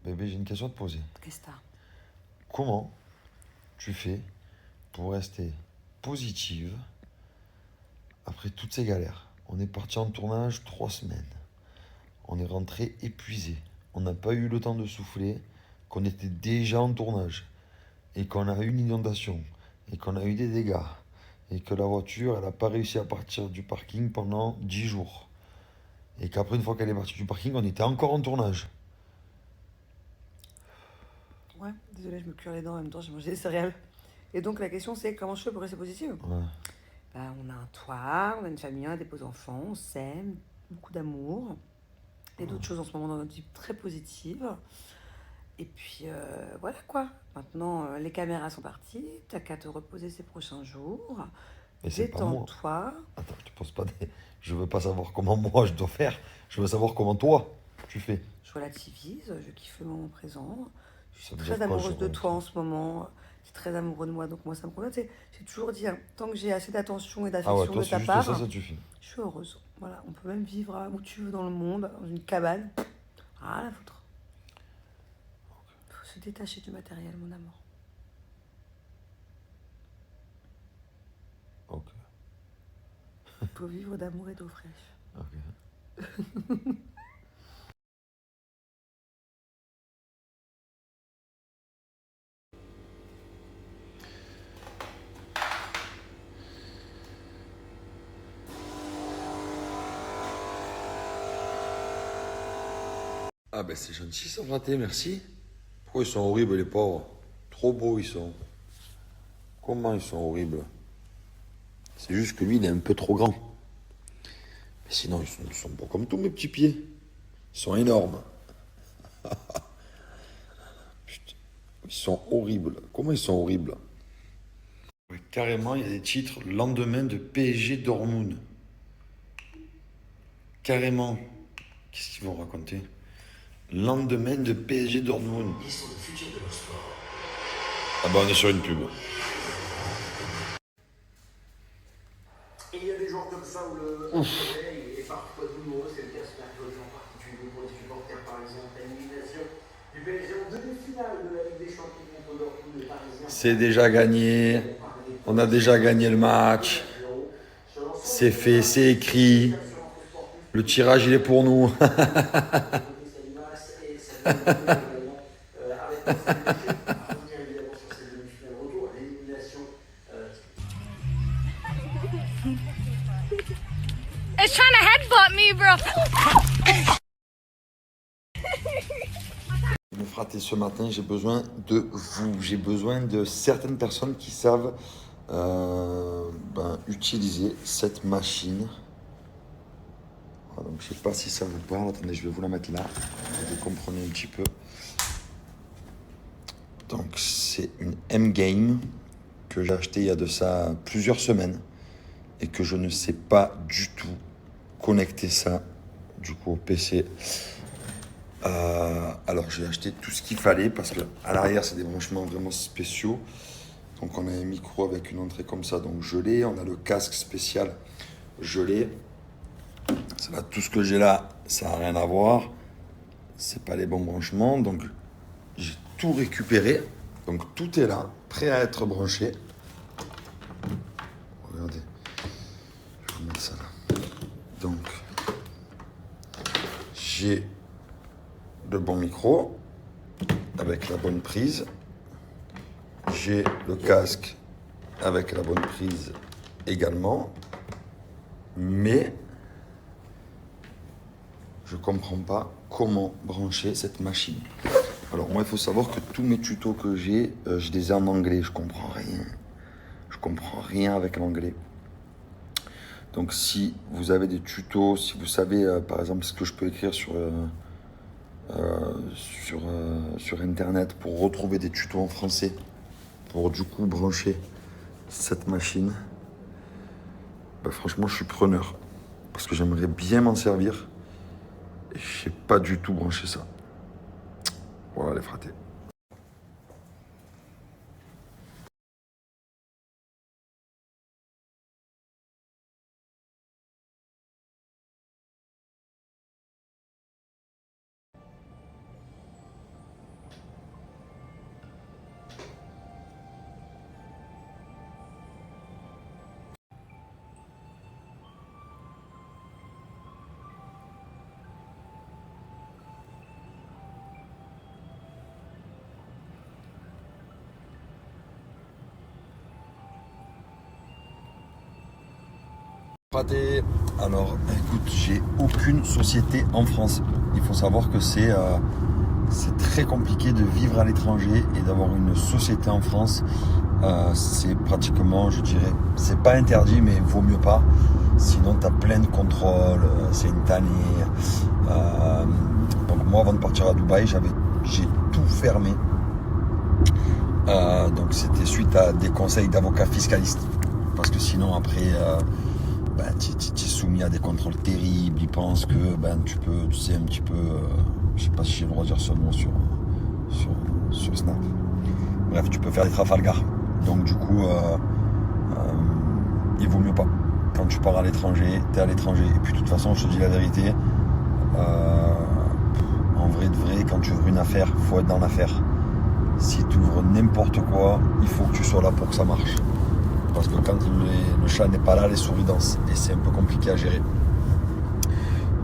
Bébé, j'ai une question à te poser. Qu'est-ce que t'as? Comment tu fais pour rester positive après toutes ces galères? On est parti en tournage 3 semaines. On est rentré épuisé. On n'a pas eu le temps de souffler, qu'on était déjà en tournage. Et qu'on a eu une inondation. Et qu'on a eu des dégâts. Et que la voiture, elle n'a pas réussi à partir du parking pendant 10 jours. Et qu'après, une fois qu'elle est partie du parking, on était encore en tournage. Ouais, désolée, je me cuire les dents en même temps, j'ai mangé des céréales. Et donc la question c'est comment je fais pour rester positive? Ouais. Bah, on a un toit, on a une famille, on a des beaux enfants, on s'aime, beaucoup d'amour. Et d'autres choses en ce moment dans notre vie très positives. Et puis voilà quoi. Maintenant, les caméras sont parties, t'as qu'à te reposer ces prochains jours. Et c'est pas moi. Détends-toi. Attends, je te pose pas des... Je veux pas savoir comment moi je dois faire. Je veux savoir comment toi tu fais. Je relativise, je kiffe le moment présent. Je suis Ça veut dire très quoi, je amoureuse de toi relativise? en ce moment. Tu es très amoureux de moi, donc moi ça me convient. Tu sais, j'ai toujours dit, hein, tant que j'ai assez d'attention et Ah ouais, d'affection toi de c'est ta juste ça, part, ça te suffit. je suis heureuse. Voilà, on peut même vivre où tu veux dans le monde, dans une cabane. Ah la foutre. Faut se détacher du matériel, mon amour. Ok, Faut vivre d'amour et d'eau fraîche. ok. Ah ben c'est gentil ça, raté, merci. Pourquoi ils sont horribles les pauvres? Trop beaux ils sont. Comment ils sont horribles? C'est juste que lui il est un peu trop grand. Mais sinon ils sont beaux comme tous mes petits pieds. Ils sont énormes. Putain, ils sont horribles. Comment ils sont horribles? Ouais, carrément, il y a des titres lendemain de PSG Dortmund. Carrément. Qu'est-ce qu'ils vont raconter? Lendemain de PSG Dortmund. Ah bah on est sur une pub. Il y a des jours comme ça où le soleil est parfois douloureux, c'est le cas ce mercredi en particulier pour les supporters parisiens. L'élimination du PSG en demi-finale de la Ligue des Champions contre Dortmund, les Parisiens. C'est déjà gagné. On a déjà gagné le match. C'est fait, c'est écrit. Le tirage, il est pour nous. It's trying to headbutt me, bro. Me frater ce matin, j'ai besoin de vous. J'ai besoin de certaines personnes qui savent utiliser cette machine. Voilà, donc je sais pas si ça vous parle. Attendez, je vais vous la mettre là. Vous comprenez un petit peu. Donc c'est une M-Game que j'ai acheté il y a de ça plusieurs semaines et que je ne sais pas du tout connecter ça du coup au PC. Alors j'ai acheté tout ce qu'il fallait parce que à l'arrière c'est des branchements vraiment spéciaux. Donc on a un micro avec une entrée comme ça, donc je l'ai. On a le casque spécial, je l'ai. Ça va, tout ce que j'ai là, ça n'a rien à voir. C'est pas les bons branchements, donc j'ai tout récupéré. Donc tout est là, prêt à être branché. Regardez, je vais vous mettre ça là. Donc j'ai le bon micro avec la bonne prise. J'ai le casque avec la bonne prise également. Mais je ne comprends pas comment brancher cette machine. Alors moi, il faut savoir que tous mes tutos que j'ai, je les ai en anglais. Je comprends rien. Je comprends rien avec l'anglais. Donc si vous avez des tutos, si vous savez par exemple ce que je peux écrire sur Internet pour retrouver des tutos en français, pour du coup brancher cette machine, bah, franchement je suis preneur. Parce que j'aimerais bien m'en servir. Et je sais pas du tout brancher ça. Voilà les fratés. Pâté. Alors, écoute, j'ai aucune société en France. Il faut savoir que c'est très compliqué de vivre à l'étranger et d'avoir une société en France. C'est pratiquement, je dirais, c'est pas interdit, mais il vaut mieux pas. Sinon, tu as plein de contrôles, c'est une tannée. Donc moi, avant de partir à Dubaï, j'ai tout fermé. Donc c'était suite à des conseils d'avocats fiscalistes. Parce que sinon, après, tu es soumis à des contrôles terribles. Ils pensent que tu sais un petit peu, je sais pas si j'ai le droit de dire ce mot sur Snap. Bref, tu peux faire des Trafalgar. Donc du coup, il vaut mieux pas. Quand tu pars à l'étranger, tu es à l'étranger. Et puis de toute façon, je te dis la vérité, en vrai de vrai, quand tu ouvres une affaire, il faut être dans l'affaire. Si tu ouvres n'importe quoi, il faut que tu sois là pour que ça marche. Parce que quand le chat n'est pas là, les souris dansent. Et c'est un peu compliqué à gérer.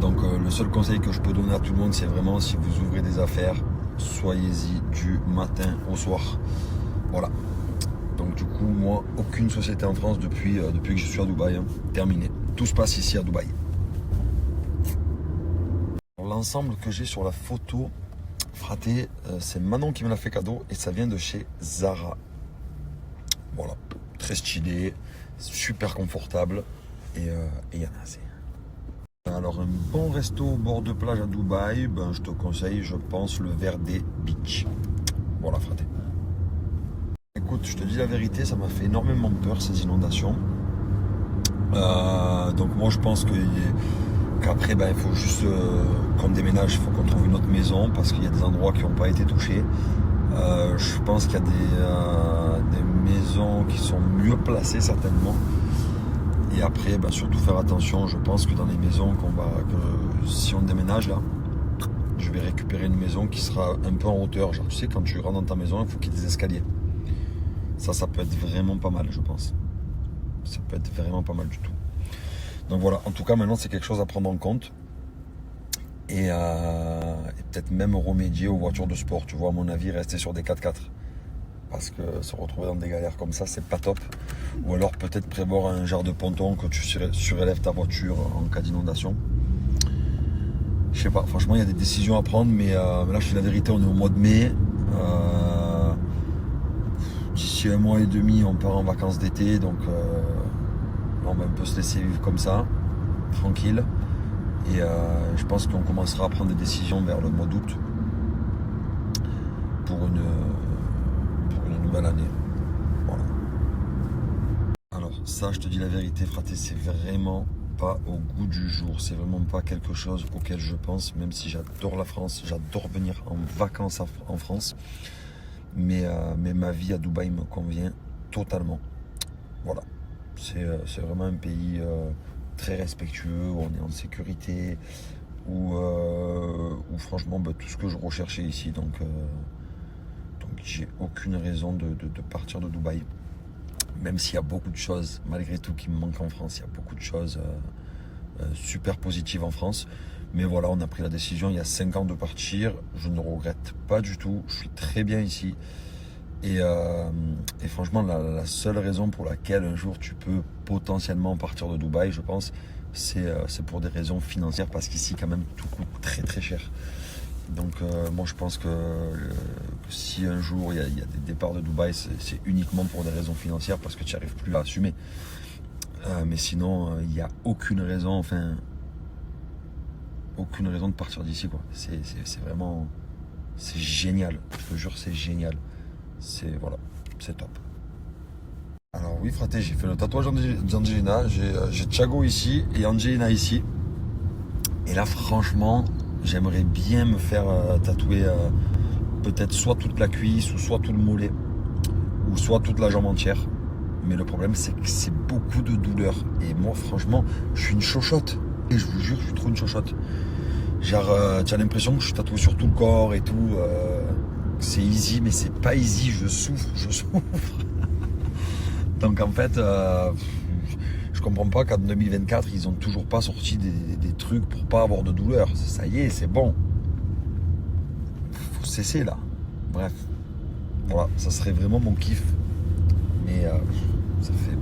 Donc le seul conseil que je peux donner à tout le monde, c'est vraiment, si vous ouvrez des affaires, soyez-y du matin au soir. Voilà. Donc du coup, moi, aucune société en France depuis que je suis à Dubaï. Terminé. Tout se passe ici à Dubaï. L'ensemble que j'ai sur la photo, fraté, c'est Manon qui me l'a fait cadeau et ça vient de chez Zara. Voilà. Très stylé, super confortable et il y en a assez. Alors un bon resto au bord de plage à Dubaï, je te conseille, je pense, le Verde Beach. Voilà, fraté. Écoute, je te dis la vérité, ça m'a fait énormément peur ces inondations. Donc moi je pense qu'après il faut juste qu'on déménage, il faut qu'on trouve une autre maison parce qu'il y a des endroits qui n'ont pas été touchés. Je pense qu'il y a des maisons qui sont mieux placées certainement. Et après, surtout faire attention, je pense que dans les maisons que si on déménage là, je vais récupérer une maison qui sera un peu en hauteur. Genre tu sais, quand tu rentres dans ta maison, il faut qu'il y ait des escaliers. Ça peut être vraiment pas mal, je pense. Ça peut être vraiment pas mal du tout. Donc voilà, en tout cas maintenant c'est quelque chose à prendre en compte. Et peut-être même remédier aux voitures de sport, tu vois, à mon avis, rester sur des 4x4. Parce que se retrouver dans des galères comme ça, c'est pas top. Ou alors peut-être prévoir un genre de ponton que tu surélèves ta voiture en cas d'inondation. Je sais pas, franchement, il y a des décisions à prendre, mais là, je dis la vérité, on est au mois de mai. D'ici 1 mois et demi, on part en vacances d'été, donc on va un peu se laisser vivre comme ça, tranquille. Et je pense qu'on commencera à prendre des décisions vers le mois d'août pour une nouvelle année. Voilà. Alors ça, je te dis la vérité, fraté, c'est vraiment pas au goût du jour. C'est vraiment pas quelque chose auquel je pense, même si j'adore la France, j'adore venir en vacances en France. Mais ma vie à Dubaï me convient totalement. Voilà. C'est vraiment un pays très respectueux, où on est en sécurité, où franchement tout ce que je recherchais ici, donc j'ai aucune raison de partir de Dubaï, même s'il y a beaucoup de choses malgré tout qui me manquent en France. Il y a beaucoup de choses super positives en France, mais voilà, on a pris la décision il y a 5 ans de partir. Je ne regrette pas du tout, je suis très bien ici. Et franchement, la seule raison pour laquelle un jour tu peux potentiellement partir de Dubaï, je pense, c'est pour des raisons financières, parce qu'ici quand même tout coûte très très cher. Donc moi je pense que si un jour il y a des départs de Dubaï, c'est uniquement pour des raisons financières, parce que tu n'y arrives plus à assumer. Mais sinon, il n'y a aucune raison de partir d'ici, quoi. C'est vraiment, c'est génial, je te jure, c'est génial. C'est top. Alors oui, fraté, j'ai fait le tatouage d'Angelina. J'ai Thiago ici et Angelina ici. Et là, franchement, j'aimerais bien me faire tatouer peut-être soit toute la cuisse, ou soit tout le mollet, ou soit toute la jambe entière. Mais le problème, c'est que c'est beaucoup de douleur. Et moi, franchement, je suis une chochotte. Et je vous jure, je suis trop une chochotte. Genre, tu as l'impression que je suis tatoué sur tout le corps et tout. C'est easy, mais c'est pas easy, je souffre. Donc en fait, je comprends pas qu'en 2024, ils ont toujours pas sorti des trucs pour pas avoir de douleur. Ça y est, c'est bon. Faut cesser là. Bref, voilà, ça serait vraiment mon kiff. Mais ça fait...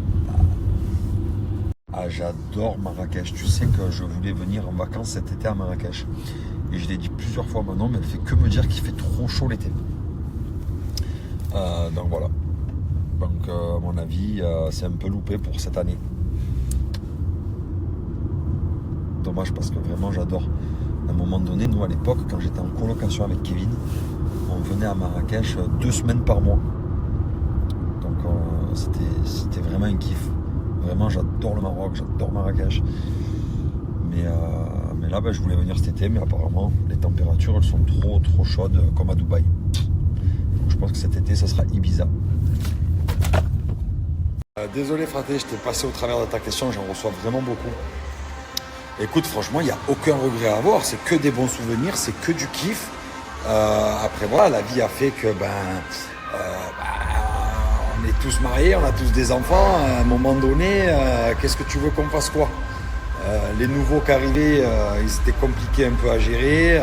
Ah, j'adore Marrakech. Tu sais que je voulais venir en vacances cet été à Marrakech. Et je l'ai dit plusieurs fois maintenant, mais elle fait que me dire qu'il fait trop chaud l'été. Donc voilà. Donc à mon avis, c'est un peu loupé pour cette année. Dommage parce que vraiment j'adore. À un moment donné, nous à l'époque, quand j'étais en colocation avec Kevin, on venait à Marrakech 2 semaines par mois. Donc c'était vraiment un kiff. Vraiment, j'adore le Maroc, j'adore Marrakech. Mais là, je voulais venir cet été, mais apparemment, les températures, elles sont trop chaudes, comme à Dubaï. Donc, je pense que cet été, ça sera Ibiza. Désolé, fraté, je t'ai passé au travers de ta question, j'en reçois vraiment beaucoup. Écoute, franchement, il n'y a aucun regret à avoir, c'est que des bons souvenirs, c'est que du kiff. Après, voilà, la vie a fait que, on est tous mariés, on a tous des enfants. À un moment donné, qu'est-ce que tu veux qu'on fasse quoi? Les nouveaux qui arrivaient, ils étaient compliqués un peu à gérer.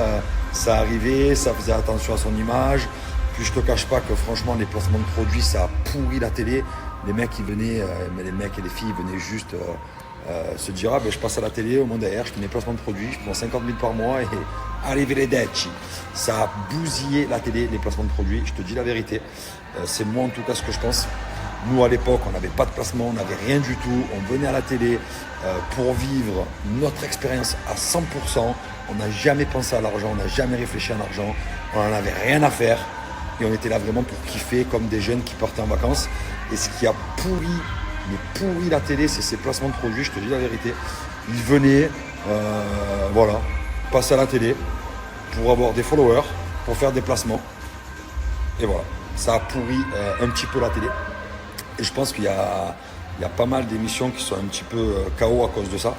Ça arrivait, ça faisait attention à son image. Puis je te cache pas que franchement, les placements de produits, ça a pourri la télé. Les mecs, ils venaient, mais les mecs et les filles, ils venaient juste se dire je passe à la télé, au monde air, je fais mes placements de produits, je prends 50 000 par mois et arrivederci. Ça a bousillé la télé, les placements de produits. Je te dis la vérité. C'est moi en tout cas ce que je pense. Nous à l'époque, on n'avait pas de placement, on n'avait rien du tout. On venait à la télé pour vivre notre expérience à 100%. On n'a jamais pensé à l'argent, on n'a jamais réfléchi à l'argent. On n'en avait rien à faire. Et on était là vraiment pour kiffer comme des jeunes qui partaient en vacances. Et ce qui a pourri la télé, c'est ces placements de produits, je te dis la vérité. Ils venaient, passer à la télé pour avoir des followers, pour faire des placements. Et voilà. Ça a pourri un petit peu la télé. Et je pense qu'il y a pas mal d'émissions qui sont un petit peu KO à cause de ça.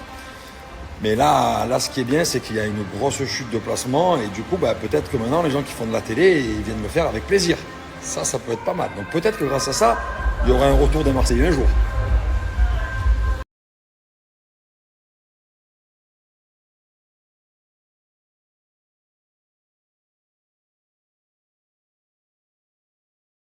Mais là, ce qui est bien, c'est qu'il y a une grosse chute de placement. Et du coup, peut-être que maintenant, les gens qui font de la télé, ils viennent le faire avec plaisir. Ça peut être pas mal. Donc peut-être que grâce à ça, il y aura un retour des Marseillais un jour.